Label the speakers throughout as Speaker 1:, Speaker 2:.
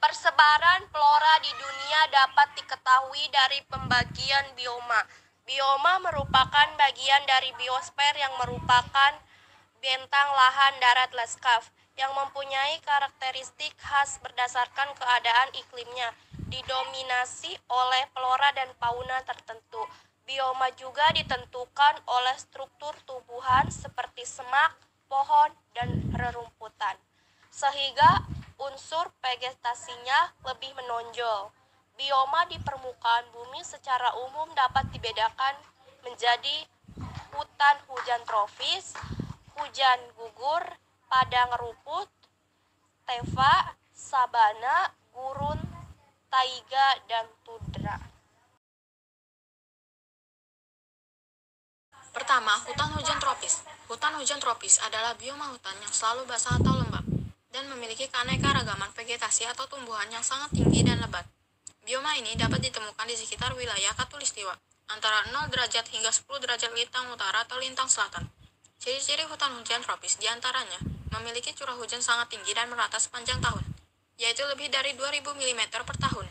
Speaker 1: Persebaran flora di dunia dapat diketahui dari pembagian bioma. Bioma merupakan bagian dari biosfer yang merupakan bentang lahan darat lanskap yang mempunyai karakteristik khas berdasarkan keadaan iklimnya, didominasi oleh flora dan fauna tertentu. Bioma juga ditentukan oleh struktur tumbuhan seperti semak, pohon, dan rerumputan, sehingga unsur vegetasinya lebih menonjol. Bioma di permukaan bumi secara umum dapat dibedakan menjadi hutan hujan tropis, hujan gugur, padang rumput, teva, sabana, gurun, taiga, dan tundra.
Speaker 2: Pertama, hutan hujan tropis. Hutan hujan tropis adalah bioma hutan yang selalu basah atau lembab dan memiliki keanekaragaman vegetasi atau tumbuhan yang sangat tinggi dan lebat. Bioma ini dapat ditemukan di sekitar wilayah Khatulistiwa, antara 0 derajat hingga 10 derajat lintang utara atau lintang selatan. Ciri-ciri hutan hujan tropis diantaranya memiliki curah hujan sangat tinggi dan merata sepanjang tahun, yaitu lebih dari 2000 mm per tahun.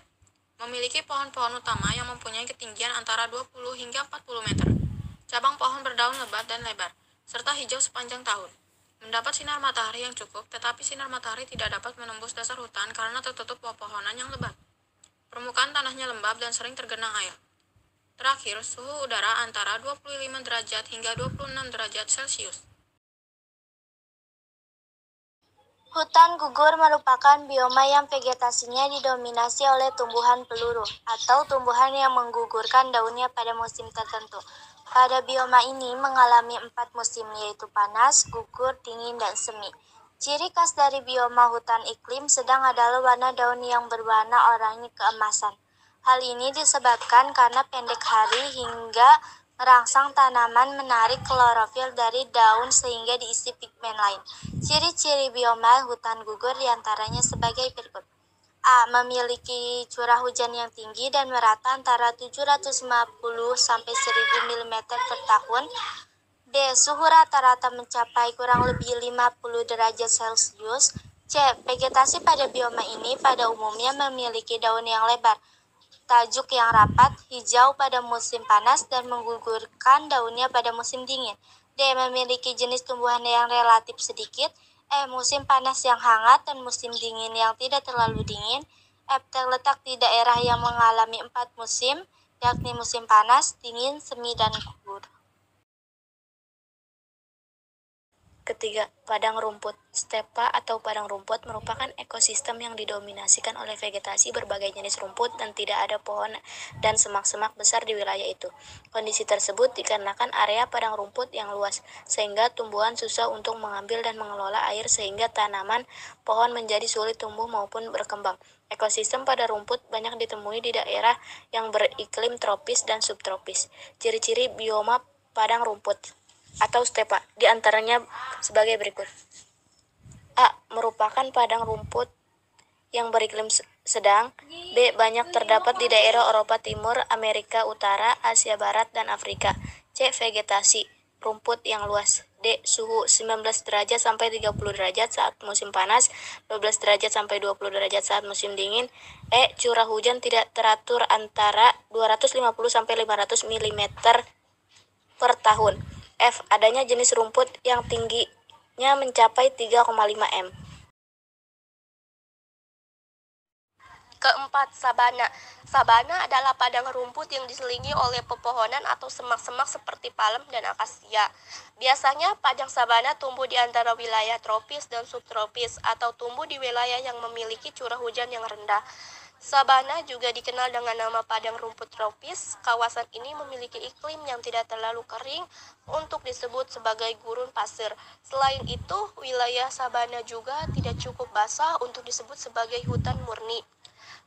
Speaker 2: Memiliki pohon-pohon utama yang mempunyai ketinggian antara 20 hingga 40 meter. Cabang pohon berdaun lebat dan lebar, serta hijau sepanjang tahun. Mendapat sinar matahari yang cukup, tetapi sinar matahari tidak dapat menembus dasar hutan karena tertutup pepohonan yang lebat. Permukaan tanahnya lembab dan sering tergenang air. Terakhir, suhu udara antara 25 derajat hingga 26 derajat Celcius.
Speaker 3: Hutan gugur merupakan bioma yang vegetasinya didominasi oleh tumbuhan peluru atau tumbuhan yang menggugurkan daunnya pada musim tertentu. Pada bioma ini mengalami 4 musim, yaitu panas, gugur, dingin, dan semi. Ciri khas dari bioma hutan iklim sedang adalah warna daun yang berwarna oranye keemasan. Hal ini disebabkan karena pendek hari hingga merangsang tanaman menarik klorofil dari daun sehingga diisi pigmen lain. Ciri-ciri bioma hutan gugur diantaranya sebagai berikut. A. Memiliki curah hujan yang tinggi dan merata antara 750 sampai 1000 mm per tahun. B. Suhu rata-rata mencapai kurang lebih 50 derajat Celcius. C. Vegetasi pada bioma ini pada umumnya memiliki daun yang lebar, tajuk yang rapat, hijau pada musim panas, dan menggugurkan daunnya pada musim dingin. D. Memiliki jenis tumbuhan yang relatif sedikit. E. Musim panas yang hangat dan musim dingin yang tidak terlalu dingin. F. Terletak di daerah yang mengalami 4 musim, yakni musim panas, dingin, semi, dan gugur.
Speaker 4: Ketiga, padang rumput. Stepa atau padang rumput merupakan ekosistem yang didominasikan oleh vegetasi berbagai jenis rumput dan tidak ada pohon dan semak-semak besar di wilayah itu. Kondisi tersebut dikarenakan area padang rumput yang luas, sehingga tumbuhan susah untuk mengambil dan mengelola air sehingga tanaman pohon menjadi sulit tumbuh maupun berkembang. Ekosistem pada rumput banyak ditemui di daerah yang beriklim tropis dan subtropis. Ciri-ciri bioma padang rumput atau stepa diantaranya sebagai berikut. A. Merupakan padang rumput yang beriklim sedang. B. Banyak terdapat di daerah Eropa Timur, Amerika Utara, Asia Barat, dan Afrika. C. Vegetasi rumput yang luas. D. Suhu 19 derajat sampai 30 derajat saat musim panas, 12 derajat sampai 20 derajat saat musim dingin. E. Curah hujan tidak teratur antara 250 sampai 500 mm per tahun. F. Adanya jenis rumput yang tingginya mencapai 3,5 m.
Speaker 1: Keempat, sabana. Sabana adalah padang rumput yang diselilingi oleh pepohonan atau semak-semak seperti palem dan akasia. Biasanya padang sabana tumbuh di antara wilayah tropis dan subtropis atau tumbuh di wilayah yang memiliki curah hujan yang rendah. Sabana juga dikenal dengan nama padang rumput tropis. Kawasan ini memiliki iklim yang tidak terlalu kering untuk disebut sebagai gurun pasir. Selain itu, wilayah sabana juga tidak cukup basah untuk disebut sebagai hutan murni.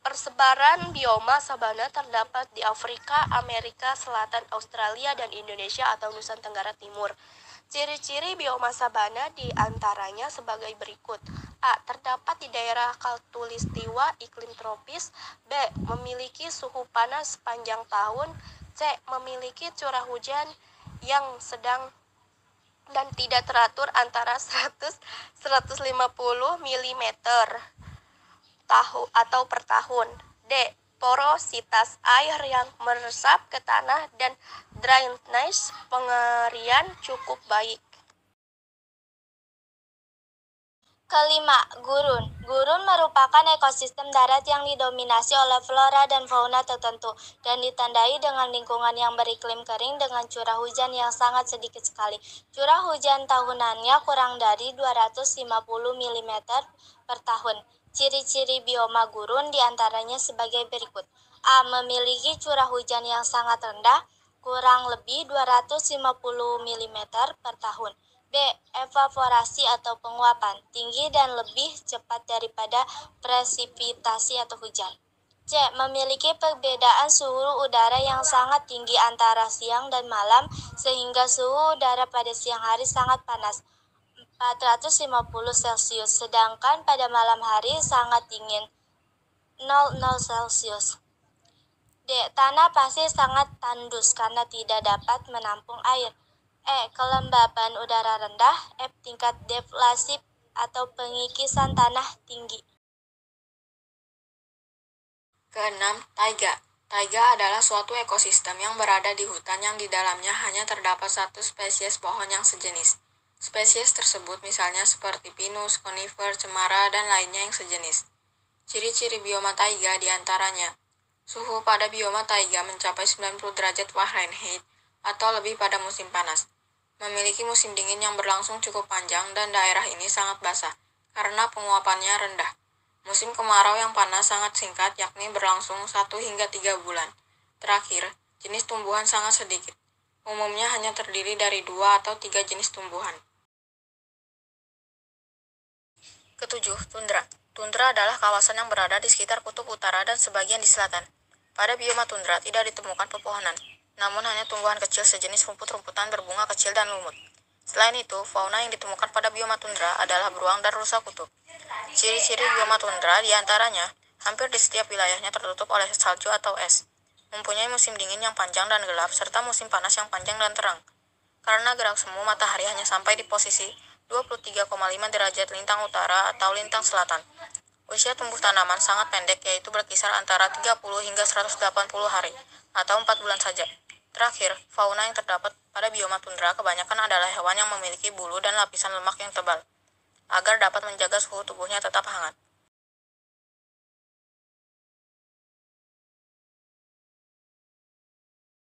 Speaker 1: Persebaran bioma sabana terdapat di Afrika, Amerika Selatan, Australia, dan Indonesia atau Nusa Tenggara Timur. Ciri-ciri bioma sabana diantaranya sebagai berikut. A. Terdapat di daerah khatulistiwa iklim tropis. B. Memiliki suhu panas sepanjang tahun. C. Memiliki curah hujan yang sedang dan tidak teratur antara 100-150 mm. per tahun. D. Porositas air yang meresap ke tanah dan drainase pengeringan cukup baik.
Speaker 3: Kelima, gurun. Gurun merupakan ekosistem darat yang didominasi oleh flora dan fauna tertentu dan ditandai dengan lingkungan yang beriklim kering dengan curah hujan yang sangat sedikit sekali. Curah hujan tahunannya kurang dari 250 mm per tahun. Ciri-ciri bioma gurun diantaranya sebagai berikut. A. Memiliki curah hujan yang sangat rendah, kurang lebih 250 mm per tahun. B. Evaporasi atau penguapan, tinggi dan lebih cepat daripada presipitasi atau hujan. C. Memiliki perbedaan suhu udara yang sangat tinggi antara siang dan malam, sehingga suhu udara pada siang hari sangat panas, 450 Celcius, sedangkan pada malam hari sangat dingin, 00 Celcius. D. Tanah pasir sangat tandus karena tidak dapat menampung air. E. Kelembaban udara rendah. F. Tingkat deflasi atau pengikisan tanah tinggi.
Speaker 2: Keenam, taiga. Taiga adalah suatu ekosistem yang berada di hutan yang di dalamnya hanya terdapat satu spesies pohon yang sejenis. Spesies tersebut misalnya seperti pinus, konifer, cemara, dan lainnya yang sejenis. Ciri-ciri bioma taiga diantaranya, suhu pada bioma taiga mencapai 90 derajat Fahrenheit atau lebih pada musim panas. Memiliki musim dingin yang berlangsung cukup panjang dan daerah ini sangat basah karena penguapannya rendah. Musim kemarau yang panas sangat singkat yakni berlangsung 1 hingga 3 bulan. Terakhir, jenis tumbuhan sangat sedikit. Umumnya hanya terdiri dari 2 atau 3 jenis tumbuhan. Ketujuh, tundra. Tundra adalah kawasan yang berada di sekitar kutub utara dan sebagian di selatan. Pada bioma tundra tidak ditemukan pepohonan, namun hanya tumbuhan kecil sejenis rumput-rumputan berbunga kecil dan lumut. Selain itu, fauna yang ditemukan pada bioma tundra adalah beruang dan rusa kutub. Ciri-ciri bioma tundra diantaranya, hampir di setiap wilayahnya tertutup oleh salju atau es. Mempunyai musim dingin yang panjang dan gelap, serta musim panas yang panjang dan terang. Karena gerak semu, matahari hanya sampai di posisi 23,5 derajat lintang utara atau lintang selatan. Usia tumbuh tanaman sangat pendek, yaitu berkisar antara 30 hingga 180 hari, atau 4 bulan saja. Terakhir, fauna yang terdapat pada bioma tundra kebanyakan adalah hewan yang memiliki bulu dan lapisan lemak yang tebal, agar dapat menjaga suhu tubuhnya tetap hangat.